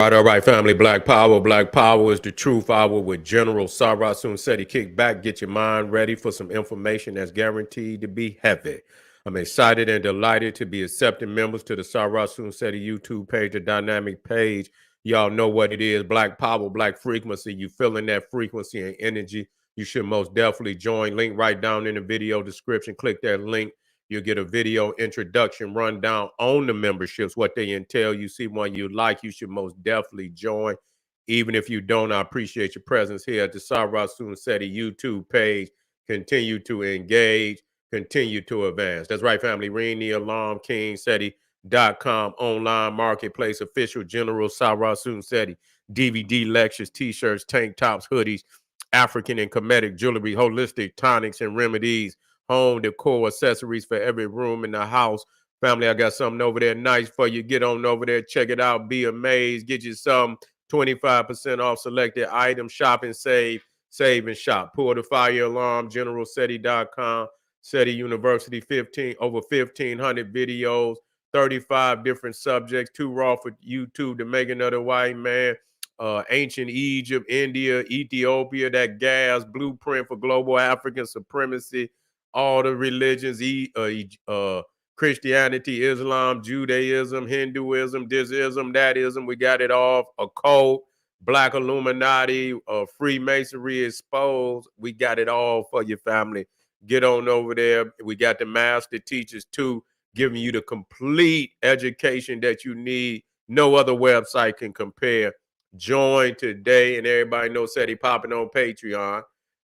All right, family. Black Power. Black Power is the truth hour with General Sarah Seti. Kick back, get your mind ready for some information that's guaranteed to be heavy. I'm excited and delighted to be accepting members to the Sarah Seti YouTube page, the dynamic page. Y'all know what it is. Black Power, Black Frequency. You feeling that frequency and energy, you should most definitely join. Link right down in the video description. Click that link. You'll get a video introduction rundown on the memberships, what they entail. You see one you like, you should most definitely join. Even if you don't, I appreciate your presence here at the Sarah Seti YouTube page. Continue to engage, continue to advance. That's right, family. Ring the alarm, KingSeti.com, online marketplace, official General Sarah Seti, DVD lectures, t-shirts, tank tops, hoodies, African and Kemetic jewelry, holistic tonics and remedies, home decor accessories for every room in the house. Family, I got something over there nice for you. Get on over there, check it out, be amazed. Get you some 25% off selected items. Shop and save, save and shop. Pull the fire alarm, generalseti.com. SETI University, over 1,500 videos, 35 different subjects, too raw for YouTube to make another white man. Ancient Egypt, India, Ethiopia, that gas blueprint for global African supremacy, all the religions, Christianity, Islam, Judaism, Hinduism, thisism, thatism, we got it all. Occult, Black Illuminati, Freemasonry exposed, we got it all for your family. Get on over there. We got the master teachers too, giving you the complete education that you need. No other website can compare. Join today, and everybody knows SETI popping on Patreon.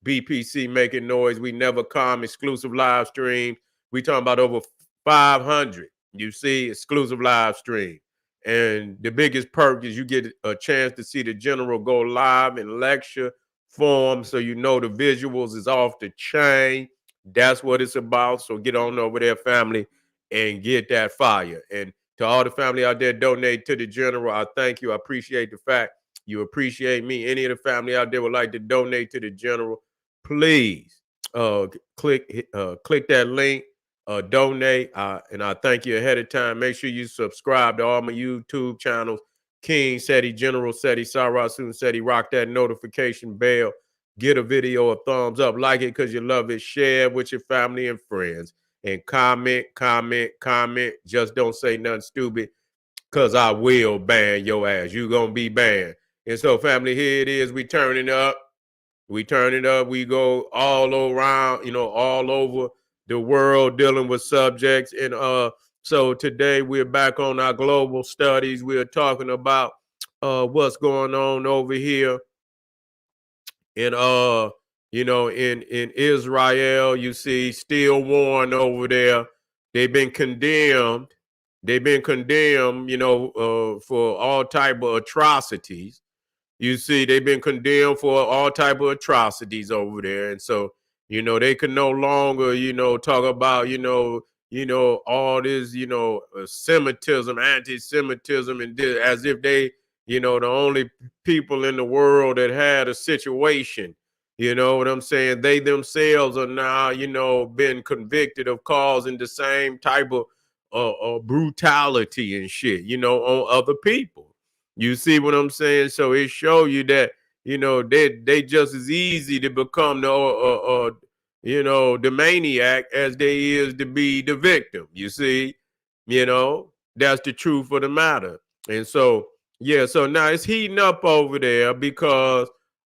BPC making noise. We never come. Exclusive live stream. We talking about over 500. You see, exclusive live stream. And the biggest perk is you get a chance to see the general go live in lecture form, so you know the visuals is off the chain. That's what it's about. So get on over there, family, and get that fire. And to all the family out there, donate to the general. I thank you. I appreciate the fact you appreciate me. Any of the family out there would like to donate to the general, please click that link, donate, and I thank you ahead of time. Make sure you subscribe to all my YouTube channels, King Seti, General Seti, Sarah Seti. Rock that notification bell. Get a video a thumbs up, like it because you love it, share it with your family and friends, and comment. Just don't say nothing stupid, because I will ban your ass. You gonna be banned. And so, family, here it is. We turning up. We turn it up. We go all around, all over the world dealing with subjects. And so today we're back on our global studies. We're talking about what's going on over here in in Israel. You see, still warring over there. They've been condemned. For all type of atrocities. You see, they've been condemned for all type of atrocities over there. And so, they can no longer, talk about, all this, Semitism, anti-Semitism, and this, as if they, the only people in the world that had a situation. You know what I'm saying? They themselves are now, been convicted of causing the same type of brutality and shit, on other people. You see what I'm saying? So it show you that, they just as easy to become the maniac as they is to be the victim. You see, that's the truth of the matter. And so, yeah, so now it's heating up over there because,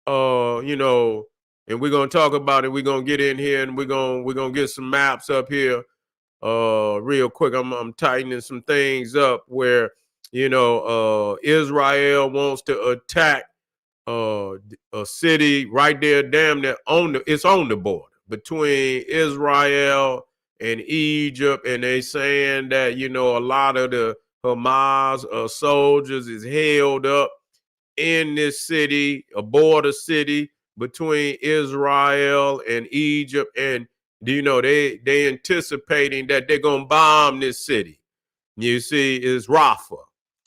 and we're gonna talk about it. We're gonna get in here and we're gonna get some maps up here real quick. I'm tightening some things up where Israel wants to attack a city right there, damn near it's on the border between Israel and Egypt, and they saying that a lot of the Hamas soldiers is held up in this city, a border city between Israel and Egypt, and they anticipating that they're gonna bomb this city. You see, it's Rafah.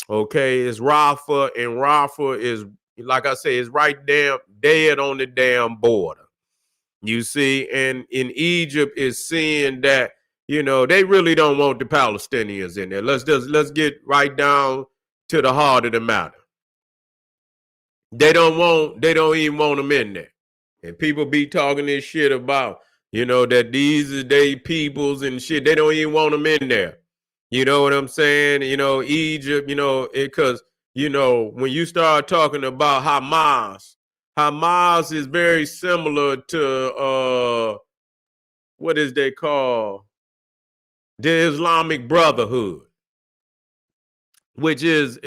Okay, it's Rafah, and Rafah is, like I say, is right there, dead on the damn border. You see, and in Egypt is seeing that they really don't want the Palestinians in there. Let's get right down to the heart of the matter. They don't even want them in there. And people be talking this shit about, that these are they peoples and shit. They don't even want them in there. You know what I'm saying? Egypt, because, when you start talking about Hamas is very similar to what is they call the Islamic Brotherhood, which is,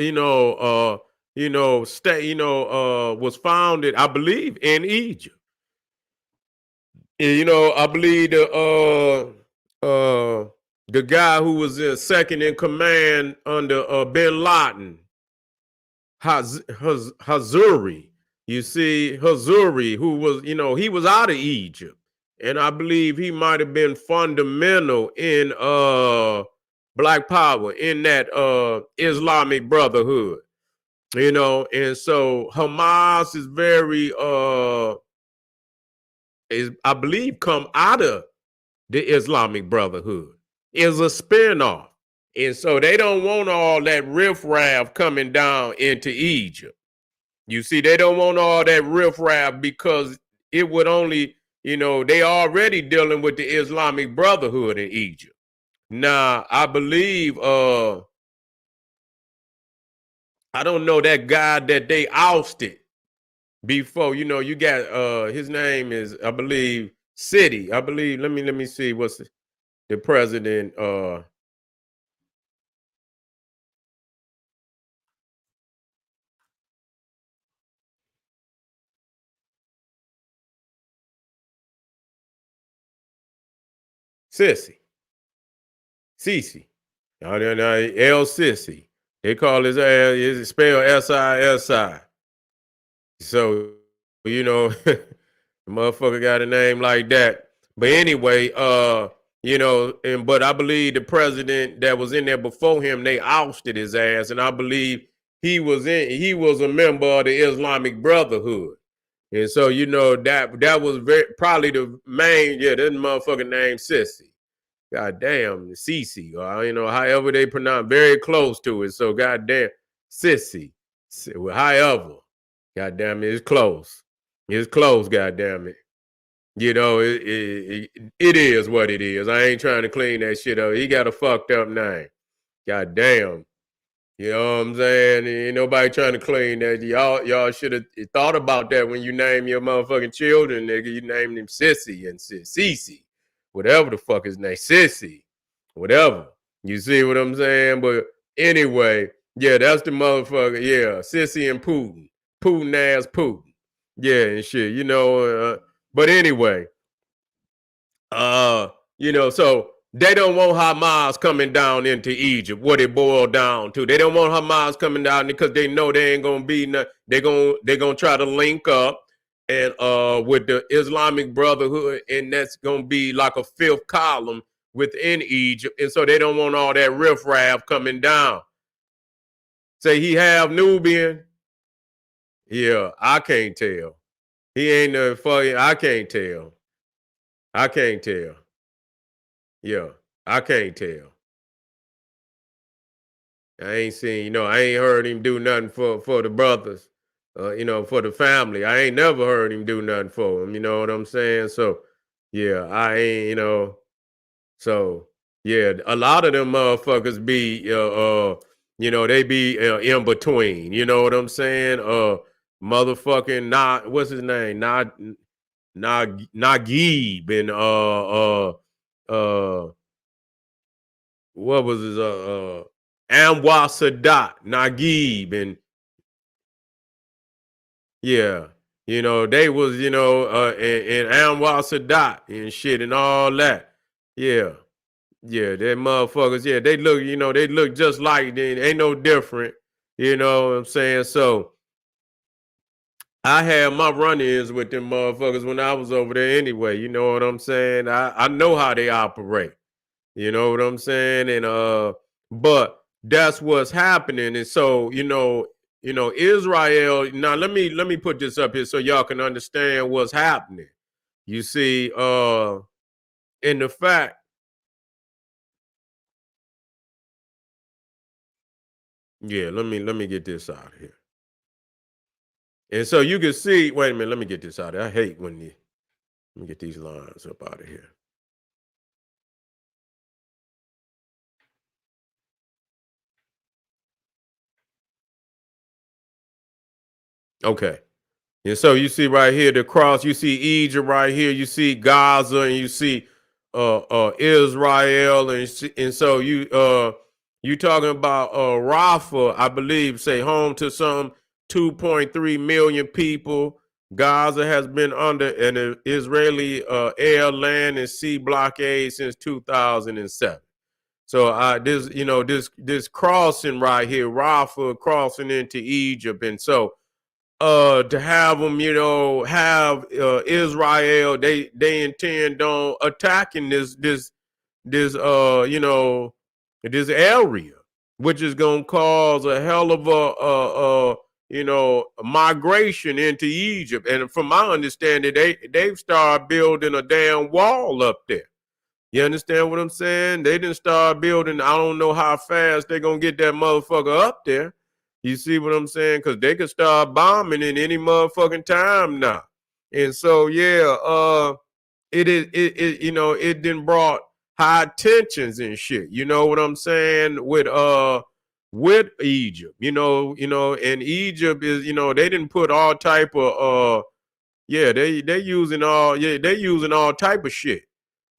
was founded, I believe, in Egypt. And, I believe the guy who was second in command under Bin Laden, Hazuri. You see, Hazuri, who was, he was out of Egypt. And I believe he might have been fundamental in Black Power, in that Islamic Brotherhood. And so Hamas is very I believe come out of the Islamic Brotherhood. Is a spinoff. And so they don't want all that riffraff coming down into Egypt. You see, they don't want all that riffraff because it would only, they already dealing with the Islamic Brotherhood in Egypt. Now, I believe I don't know that guy that they ousted before. You got his name is, I believe, City. I believe, let me see what's the president Sissy. Sisi. No, no, no, El Sissy. They call his ass, it's spelled Sisi. So, the motherfucker got a name like that. But anyway, but I believe the president that was in there before him, they ousted his ass. And I believe he was a member of the Islamic Brotherhood. And so, that was probably the main, this motherfucker named Sissy. God damn, Cece, or however they pronounce, very close to it. So goddamn, Sissy. However, goddamn it, it's close. It's close, goddamn it. It is what it is. I ain't trying to clean that shit up. He got a fucked up name. God damn. You know what I'm saying? Ain't nobody trying to clean that. Y'all should have thought about that when you name your motherfucking children, nigga. You name them Sissy and Cece, whatever the fuck his name, Sissy, whatever. You see what I'm saying? But anyway, yeah, that's the motherfucker. Yeah, Sissy and Putin ass Putin. Yeah, and shit. But anyway, uh, so they don't want Hamas coming down into Egypt. What it boiled down to, they don't want Hamas coming down because they know they ain't gonna be. They're gonna try to link up and with the Islamic Brotherhood, and that's gonna be like a fifth column within Egypt, and so they don't want all that riffraff coming down. Say he have Nubian. Yeah, I can't tell. He ain't the fucking. I can't tell. I can't tell. Yeah, I can't tell. I ain't seen, I ain't heard him do nothing for the brothers, for the family. I ain't never heard him do nothing for them. You know what I'm saying? So, yeah, I ain't, so yeah, a lot of them motherfuckers be, they be in between. You know what I'm saying? Motherfucking what's his name? Nagib and what was his Anwar Sadat, Nagib, and yeah, they was, and Anwar Sadat and shit and all that. Yeah. Yeah, they motherfuckers, yeah, they look just like they ain't no different. You know what I'm saying? So I had my run-ins with them motherfuckers when I was over there anyway. You know what I'm saying? I know how they operate. You know what I'm saying? And but that's what's happening. And so, Israel, now let me put this up here so y'all can understand what's happening. You see, in the fact, yeah, let me get this out of here. And so you can see, wait a minute, let me get this out of here. I hate when let me get these lines up out of here. Okay. And so you see right here the cross, you see Egypt right here, you see Gaza, and you see Israel, and so you talking about Rafah, I believe, say home to some 2.3 million people. Gaza has been under an Israeli air, land, and sea blockade since 2007. So this crossing right here, Rafah crossing into Egypt, and so to have them, have Israel, they intend on attacking this this area, which is gonna cause a hell of a migration into Egypt. And from my understanding, they've started building a damn wall up there. You understand what I'm saying? They didn't start building. I don't know how fast they're gonna get that motherfucker up there. You see what I'm saying? Because they could start bombing in any motherfucking time now. And so yeah, it didn't brought high tensions and shit. You know what I'm saying? With Egypt. And Egypt is, they didn't put all type of yeah, they using all type of shit.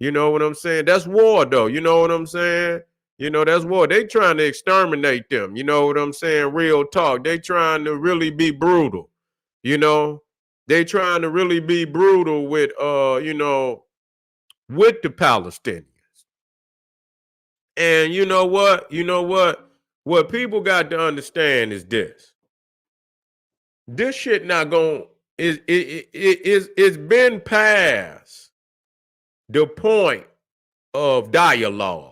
You know what I'm saying? That's war though. You know what I'm saying? That's war. They trying to exterminate them. You know what I'm saying? Real talk. They trying to really be brutal. You know, they trying to really be brutal with the Palestinians. And you know what? What people got to understand is this. This shit not going it's been past the point of dialogue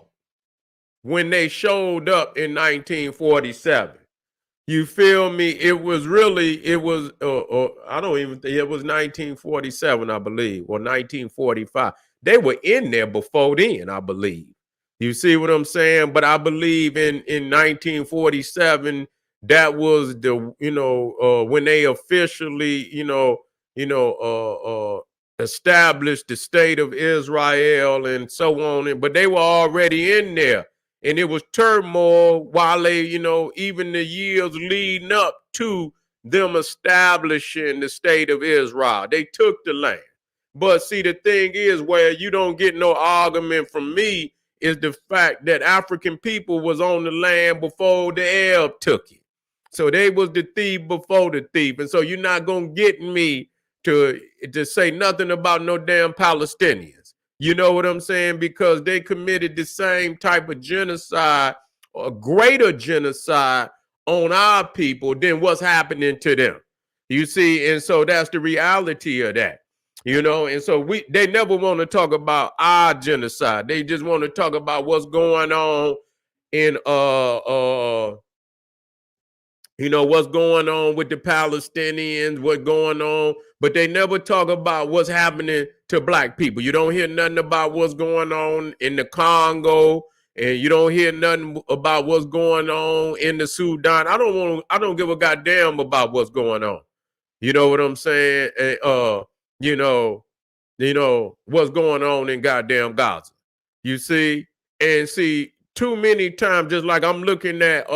when they showed up in 1947. You feel me? It was I don't even think it was 1947, I believe, or 1945. They were in there before then, I believe. You see what I'm saying? But I believe in 1947, that was when they officially, established the state of Israel and so on. But they were already in there, and it was turmoil while they, even the years leading up to them establishing the state of Israel. They took the land. But see, the thing is, where you don't get no argument from me is the fact that African people was on the land before the Arab took it. So they was the thief before the thief. And so you're not gonna get me to say nothing about no damn Palestinians. You know what I'm saying? Because they committed the same type of genocide or greater genocide on our people than what's happening to them. You see, and so that's the reality of that. And so they never want to talk about our genocide. They just want to talk about what's going on in what's going on with the Palestinians, what's going on, but they never talk about what's happening to black people. You don't hear nothing about what's going on in the Congo, and you don't hear nothing about what's going on in the Sudan. I don't give a goddamn about what's going on. You know what I'm saying? You know, what's going on in goddamn Gaza. You see, and see too many times, just like I'm looking at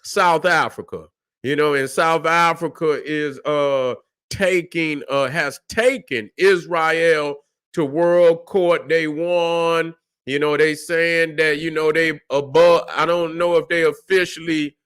South Africa. And South Africa is has taken Israel to world court. They won. They saying that they above. I don't know if they officially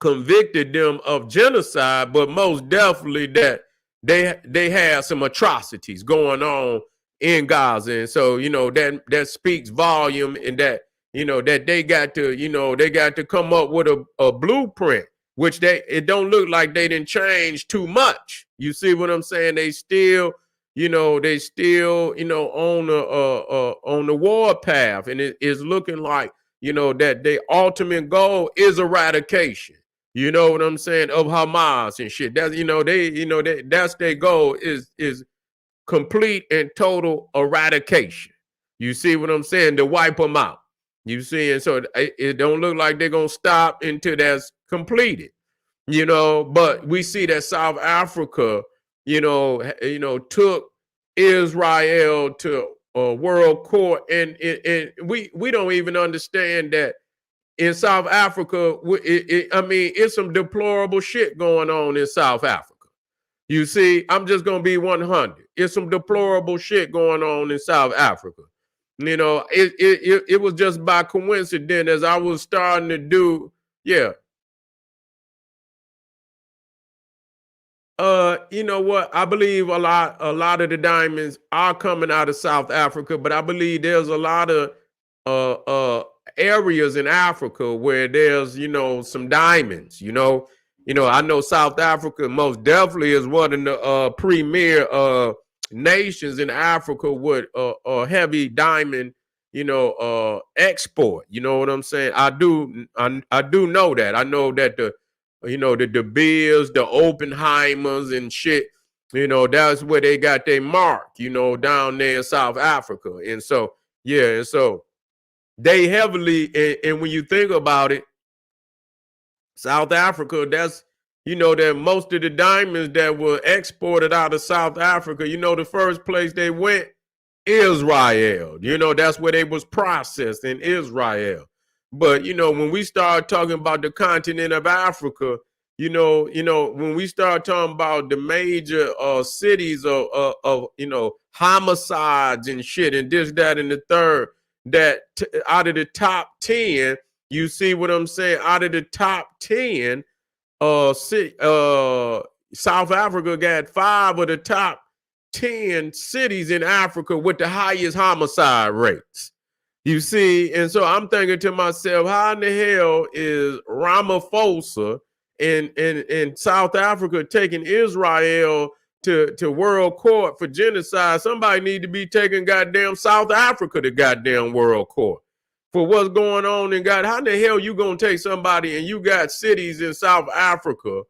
convicted them of genocide, but most definitely that they had some atrocities going on in Gaza. And so that speaks volume, and that that they got to come up with a blueprint, which it don't look like they didn't change too much. You see what I'm saying? They still on the war path, and it is looking like that their ultimate goal is eradication. You know what I'm saying, of Hamas and shit. That's that's their goal is complete and total eradication. You see what I'm saying? To wipe them out. You see, and so it don't look like they're gonna stop until that's completed. But we see that South Africa, took Israel to world court, and we don't even understand that in South Africa. I mean, it's some deplorable shit going on in South Africa. You see, I'm just gonna be 100. It's some deplorable shit going on in South Africa. It was just by coincidence as I was starting to do. Yeah. You know what? I believe a lot of the diamonds are coming out of South Africa, but I believe there's a lot of uh uh areas in Africa where there's, some diamonds, I know South Africa most definitely is one of the premier nations in Africa with a heavy diamond, export. You know what I'm saying? I do know that. I know that the De Beers, the Oppenheimers and shit, that's where they got their mark, down there in South Africa. And so, yeah, and so they heavily, and when you think about it, South Africa, that's, that most of the diamonds that were exported out of South Africa, the first place they went, Israel. That's where they was processed, in Israel. But when we start talking about the continent of Africa, when we start talking about the major cities of homicides and shit and this, that, and the third, that out of the top 10, you see what I'm saying? Out of the top 10, South Africa got 5 of the top 10 cities in Africa with the highest homicide rates. You see, and so I'm thinking to myself, how in the hell is Ramaphosa in South Africa taking Israel to world court for genocide? Somebody need to be taking goddamn South Africa to goddamn world court for what's going on in God. How in the hell you gonna take somebody and you got cities in South Africa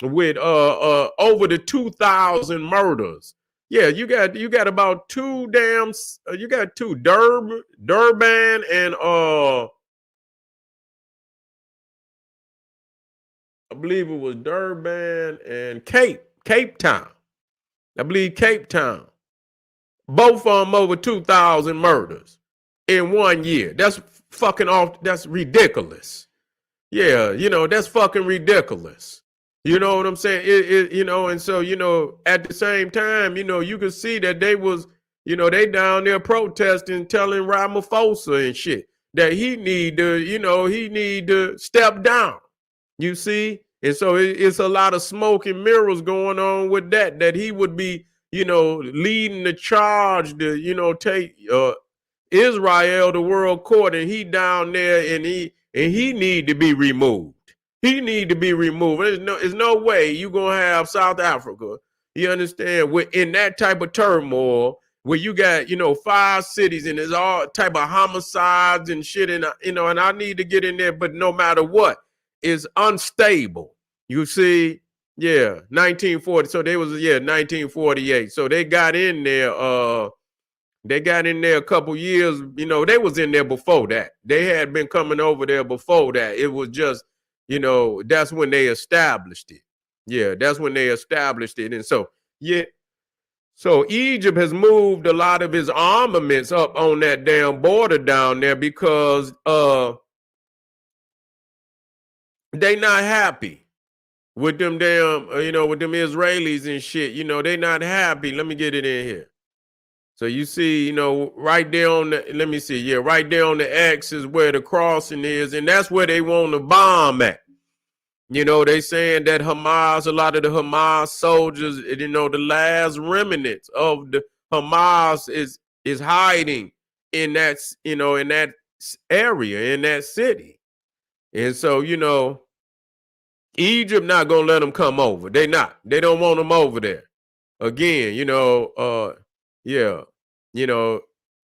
with over the 2,000 murders? Yeah, you got about two you got two Durban and I believe it was Durban and Cape Town. I believe Cape Town. Both of them over 2,000 murders in 1 year. That's fucking off. That's ridiculous. Yeah, that's fucking ridiculous. You know what I'm saying? And so, at the same time, you can see that they was, they down there protesting, telling Ramaphosa and shit that he need to step down. You see? And so it's a lot of smoke and mirrors going on with that he would be, leading the charge to, take Israel to world court, and he down there, and he need to be removed. He need to be removed. There's no way you gonna have South Africa. You understand? In that type of turmoil, where you got 5 cities and there's all type of homicides and shit, and and I need to get in there, but no matter what, it's unstable. You see, yeah, 1940. So they was 1948. So they got in there. They got in there a couple years. They was in there before that. They had been coming over there before that. It was just, that's when they established it. Yeah, that's when they established it. And so, yeah, so Egypt has moved a lot of his armaments up on that damn border down there because they not happy with them damn, with them Israelis and shit. They not happy. Let me get it in here. So you see, right there on the, let me see, yeah, right there on the X is where the crossing is, and that's where they want to bomb at. They saying that Hamas, a lot of the Hamas soldiers, the last remnants of the Hamas is hiding in that, in that area, in that city. And so, Egypt not gonna let them come over. They not. They don't want them over there. Again, yeah,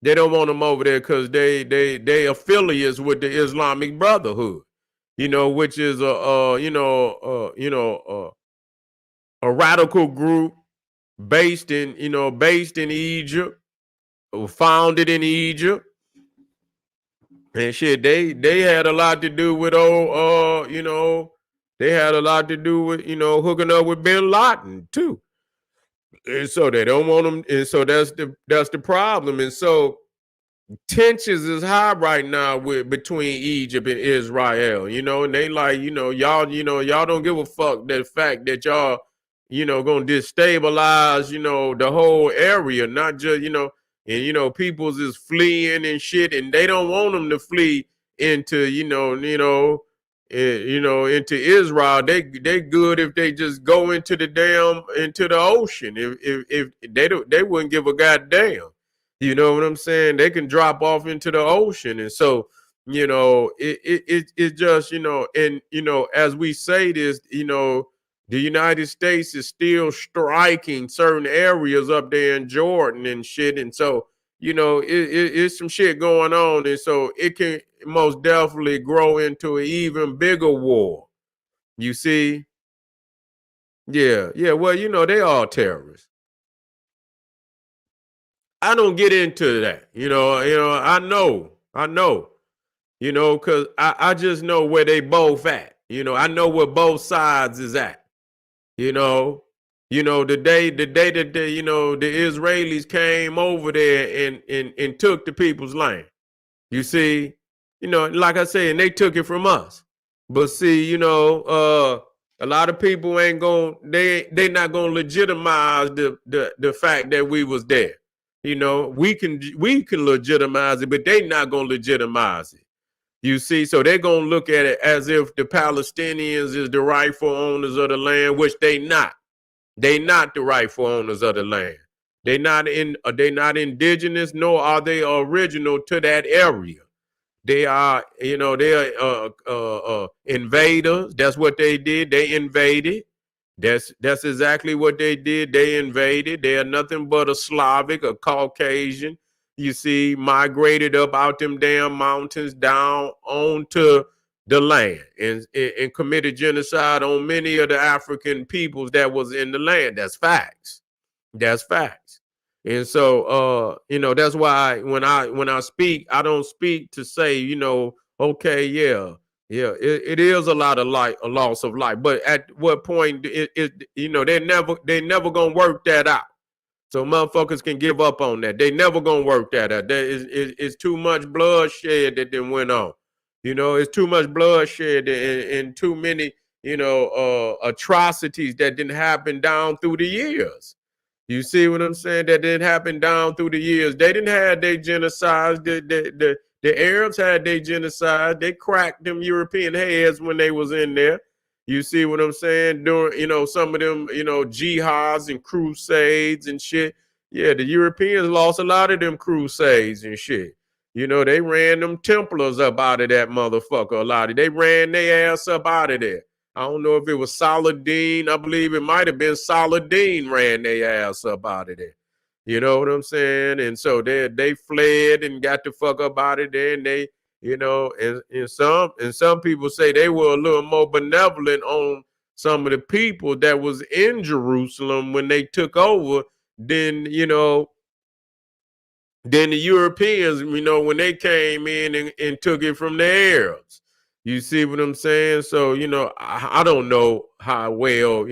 they don't want them over there because they affiliates with the Islamic Brotherhood, which is a radical group based in Egypt, founded in Egypt, and shit. They had a lot to do with They had a lot to do with, hooking up with Bin Laden too. And so they don't want them. And so that's the problem. And so tensions is high right now with between Egypt and Israel, and they like, y'all don't give a fuck the fact that y'all, gonna destabilize, the whole area, not just, and peoples is fleeing and shit, and they don't want them to flee into, into Israel. They good if they just go into the ocean. If they wouldn't give a goddamn. You know what I'm saying? They can drop off into the ocean. And so, it just, and as we say this, the United States is still striking certain areas up there in Jordan and shit. And so, it's some shit going on. And so it can most definitely grow into an even bigger war. You see? Yeah, yeah. Well, they all terrorists. I don't get into that. I know, because I just know where they both at. I know where both sides is at. You know, the day that the Israelis came over there and took the people's land. You see, like I said, and they took it from us. But see, a lot of people ain't going they not gonna legitimize the fact that we was there. We can legitimize it, but they not gonna legitimize it. You see, so they're gonna look at it as if the Palestinians is the rightful owners of the land, which they not. They not the rightful owners of the land. They not indigenous, nor are they original to that area. They are, they're invaders. That's what they did. They invaded. That's exactly what they did. They invaded. They are nothing but a Slavic, a Caucasian. You see, migrated up out them damn mountains down onto the land and committed genocide on many of the African peoples that was in the land. That's facts. That's facts. And so that's why when I speak, I don't speak to say, okay, yeah, yeah, it is a lot of life, a loss of life. But at what point they never gonna work that out. So motherfuckers can give up on that. They never gonna work that out. It's too much bloodshed that then went on. It's too much bloodshed and too many, atrocities that didn't happen down through the years. You see what I'm saying? That didn't happen down through the years. They didn't have their genocides. The Arabs had their genocide. They cracked them European heads when they was in there. You see what I'm saying? During, some of them, jihads and crusades and shit. Yeah, the Europeans lost a lot of them crusades and shit. They ran them Templars up out of that motherfucker. A lot of they ran their ass up out of there. I don't know if it was Saladin. I believe it might have been Saladin ran their ass up out of there. You know what I'm saying? And so they fled and got the fuck up out of there. And they, and some people say they were a little more benevolent on some of the people that was in Jerusalem when they took over than the Europeans, when they came in and took it from the Arabs. You see what I'm saying? So, I don't know how well,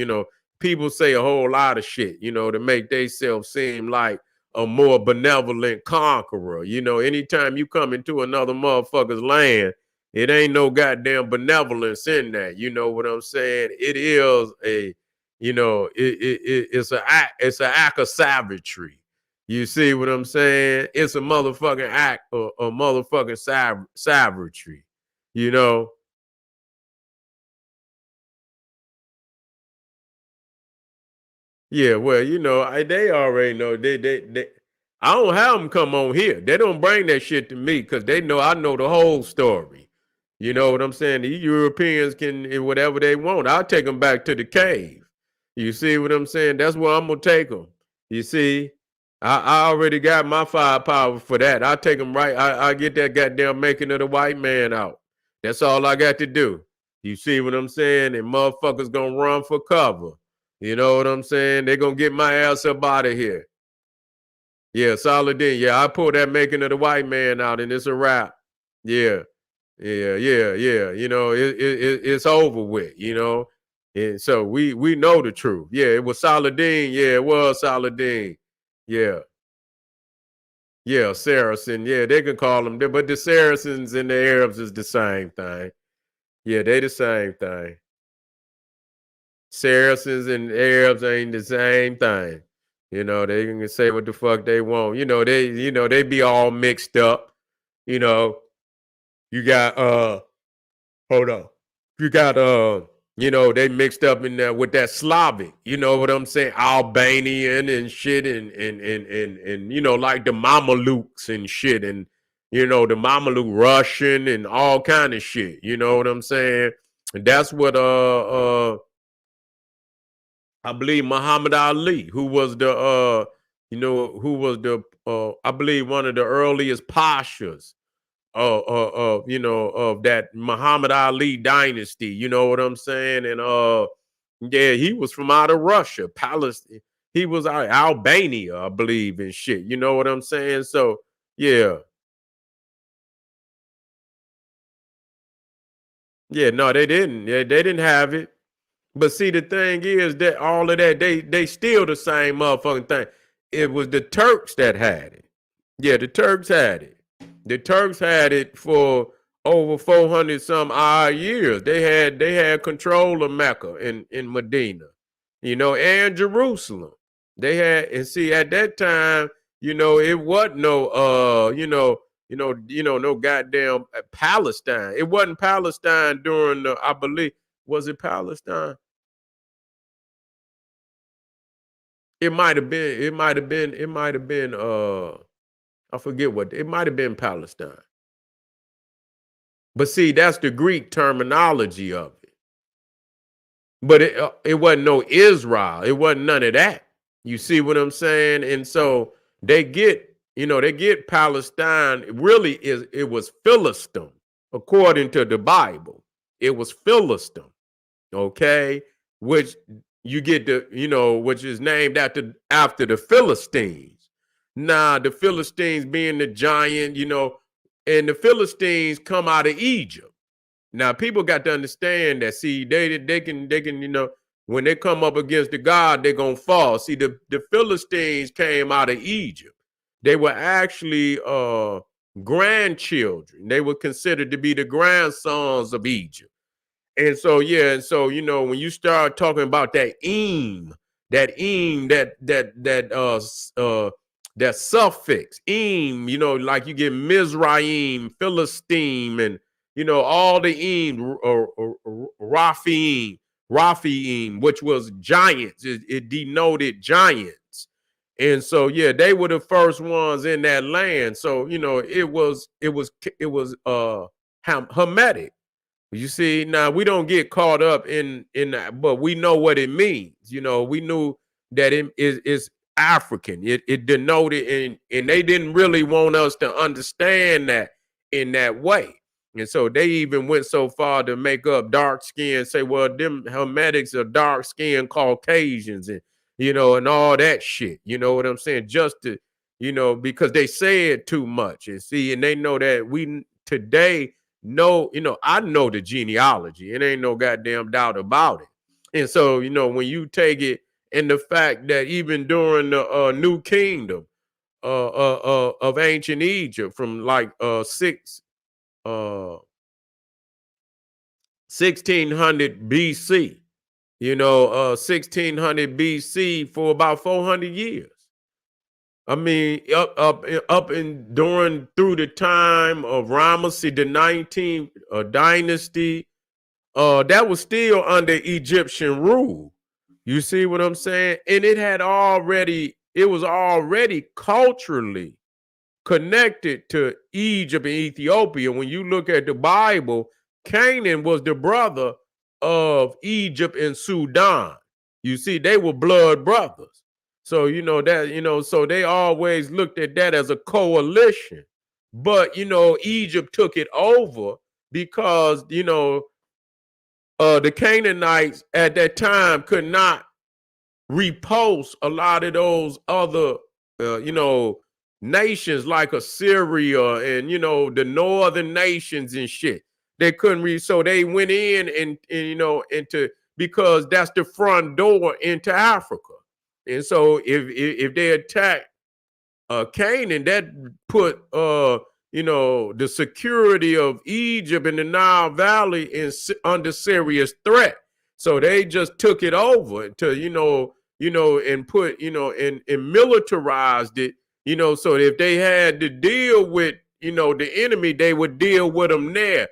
people say a whole lot of shit, to make themselves seem like a more benevolent conqueror. Anytime you come into another motherfucker's land, it ain't no goddamn benevolence in that. You know what I'm saying? It is it's an act of savagery. You see what I'm saying? It's a motherfucking act of motherfucking savagery. You know? Yeah, well, they already know. They I don't have them come on here. They don't bring that shit to me because they know I know the whole story. You know what I'm saying? The Europeans can whatever they want. I'll take them back to the cave. You see what I'm saying? That's where I'm gonna take them. You see, I already got my firepower for that. I take them right. I get that goddamn making of the white man out. That's all I got to do. You see what I'm saying? And motherfuckers gonna run for cover. You know what I'm saying? They're gonna get my ass up out of here. Yeah, Saladin. Yeah, I pull that making of the white man out, and it's a wrap. Yeah. Yeah. It's over with, And so we know the truth. Yeah, it was Saladin. Yeah, it was Saladin. Yeah. Yeah, Saracen. Yeah, they can call them, but the Saracens and the Arabs is the same thing. Yeah, they the same thing. Saracens and Arabs ain't the same thing. They can say what the fuck they want. They be all mixed up. You know, you got hold on. You got they mixed up in there with that Slavic, you know what I'm saying? Albanian and shit and like the Mamelukes and shit and the Mameluke Russian and all kind of shit. You know what I'm saying? And that's what I believe Muhammad Ali, who was I believe one of the earliest pashas of that Muhammad Ali dynasty. You know what I'm saying? And yeah, he was from out of Russia, Palestine. He was out of Albania, I believe, and shit. You know what I'm saying? So yeah, yeah, no, they didn't. Yeah, they didn't have it. But see, the thing is that all of that, they still the same motherfucking thing. It was the Turks that had it. Yeah, the Turks had it. The Turks had it for over 400 some odd years. They had control of Mecca in Medina, and Jerusalem. They had, and see, at that time, it wasn't no no goddamn Palestine. It wasn't Palestine during the, I believe, was it Palestine? It might have been, I forget what, it might have been Palestine. But see, that's the Greek terminology of it. But it wasn't no Israel. It wasn't none of that. You see what I'm saying? And so they get Palestine. It was Philistine, according to the Bible. It was Philistine, okay? Which you get which is named after the Philistines. Now, the Philistines being the giant, and the Philistines come out of Egypt. Now, people got to understand that. See, they can when they come up against the God, they're gonna fall. See, the Philistines came out of Egypt. They were actually grandchildren. They were considered to be the grandsons of Egypt. And so, yeah, and so when you start talking about that suffix like you get Mizraim, Philistine, and all the Raphaim, which was giants. It denoted giants. And so, yeah, they were the first ones in that land. So it was Hermetic. You see, now we don't get caught up in that, but we know what it means. We knew that it is African. It denoted, and they didn't really want us to understand that in that way. And so they even went so far to make up dark skin, say, well, them Hermetics are dark skinned Caucasians and all that shit. You know what I'm saying? Just to, because they say it too much. And see, and they know that we today know, I know the genealogy. It ain't no goddamn doubt about it. And so, when you take it and the fact that even during the New Kingdom of ancient Egypt from like 1600 BC, 1600 BC for about 400 years. I mean, up and during through the time of Ramesses the 19th dynasty, that was still under Egyptian rule. You see what I'm saying? And it was already culturally connected to Egypt and Ethiopia. When you look at the Bible, Canaan was the brother of Egypt and Sudan. You see, they were blood brothers. So so they always looked at that as a coalition. But Egypt took it over because the Canaanites at that time could not repulse a lot of those other nations like Assyria and the northern nations and shit. They couldn't read, so they went in and into, because that's the front door into Africa. And so if they attack Canaan, that put the security of Egypt and the Nile Valley under serious threat. So they just took it over to and put and militarized it. So if they had to deal with the enemy, they would deal with them there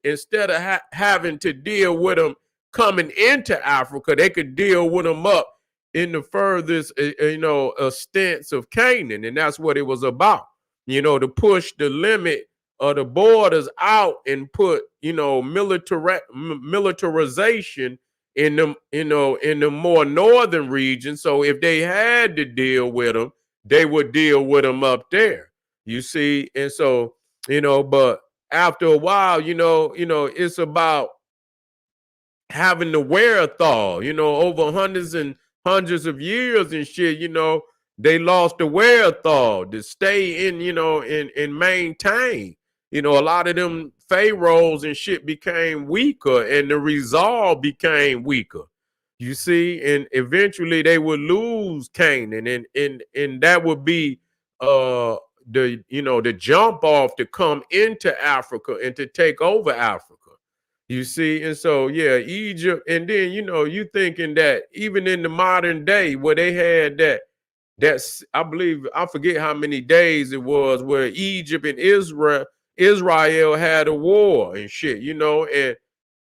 instead of having to deal with them coming into Africa. They could deal with them up in the furthest, extents of Canaan. And that's what it was about, to push the limit of the borders out and put, militarization in them, in the more northern region. So if they had to deal with them, they would deal with them up there, you see. And so, but after a while, it's about having the wherewithal, over hundreds of years and shit, they lost the wherewithal to stay in, and maintain. A lot of them pharaohs and shit became weaker and the resolve became weaker. You see, and eventually they would lose Canaan, and that would be the jump off to come into Africa and to take over Africa. You see, and so yeah, Egypt, and then you thinking that even in the modern day where they had that's, I believe, I forget how many days it was, where Egypt and Israel had a war and shit, and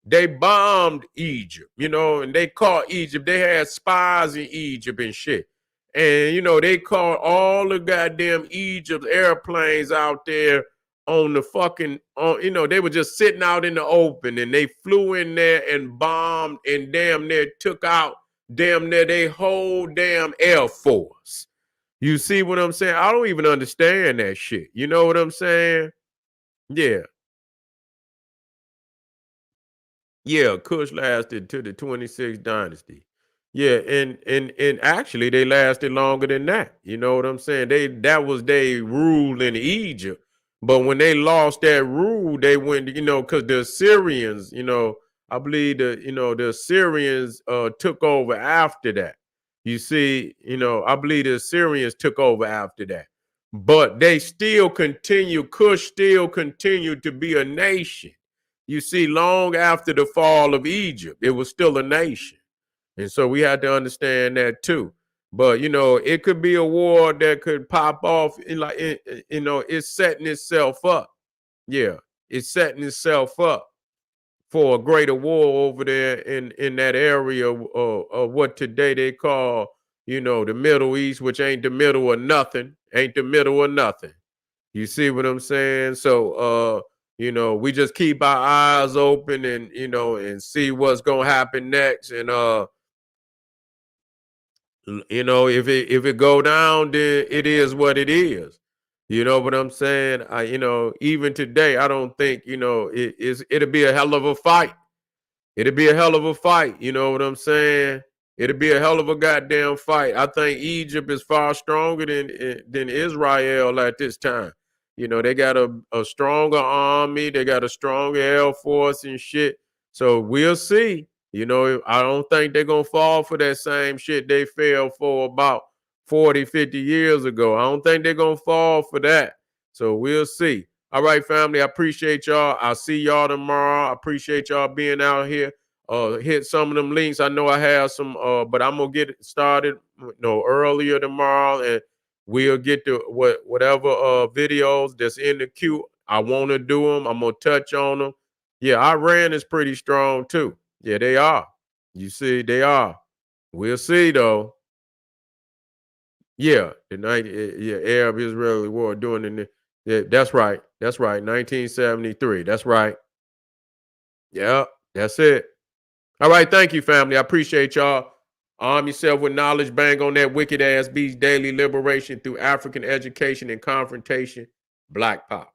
they bombed Egypt, and they caught Egypt. They had spies in Egypt and shit. And, they caught all the goddamn Egypt airplanes out there on the fucking, they were just sitting out in the open, and they flew in there and bombed and damn near took out damn near they whole damn Air Force. You see what I'm saying? I don't even understand that shit. You know what I'm saying? Yeah. Yeah, Kush lasted to the 26th dynasty. Yeah, and actually they lasted longer than that. You know what I'm saying? That was they rule in Egypt. But when they lost that rule, they went, because the Assyrians, I believe the Assyrians took over after that. You see, I believe the Assyrians took over after that. But they still continue, Kush still continued to be a nation. You see, long after the fall of Egypt, it was still a nation. And so we had to understand that too. But it could be a war that could pop off it's setting itself up. Yeah, it's setting itself up for a greater war over there in that area of what today they call, the Middle East, which ain't the middle of nothing, ain't the middle of nothing. You see what I'm saying? So we just keep our eyes open and and see what's gonna happen next. And if it go down, then it is what it is. You know what I'm saying? Even today, I don't think, it'll be a hell of a fight. It'd be a hell of a fight. You know what I'm saying? It'd be a hell of a goddamn fight. I think Egypt is far stronger than Israel at this time. They got a stronger army. They got a stronger air force and shit. So we'll see. I don't think they're going to fall for that same shit they fell for about 40, 50 years ago. I don't think they're going to fall for that. So we'll see. All right, family. I appreciate y'all. I'll see y'all tomorrow. I appreciate y'all being out here. Hit some of them links. I know I have some, but I'm gonna get it started earlier tomorrow, and we'll get to whatever videos that's in the queue. I want to do them. I'm gonna touch on them. Yeah, Iran is pretty strong too. Yeah, they are. You see, they are. We'll see though. Yeah, yeah, Arab Israeli war doing in the, yeah, that's right. That's right. 1973. That's right. Yeah, that's it. All right, thank you, family. I appreciate y'all. Arm yourself with knowledge. Bang on that wicked ass beast. Daily liberation through African education and confrontation. Black Power.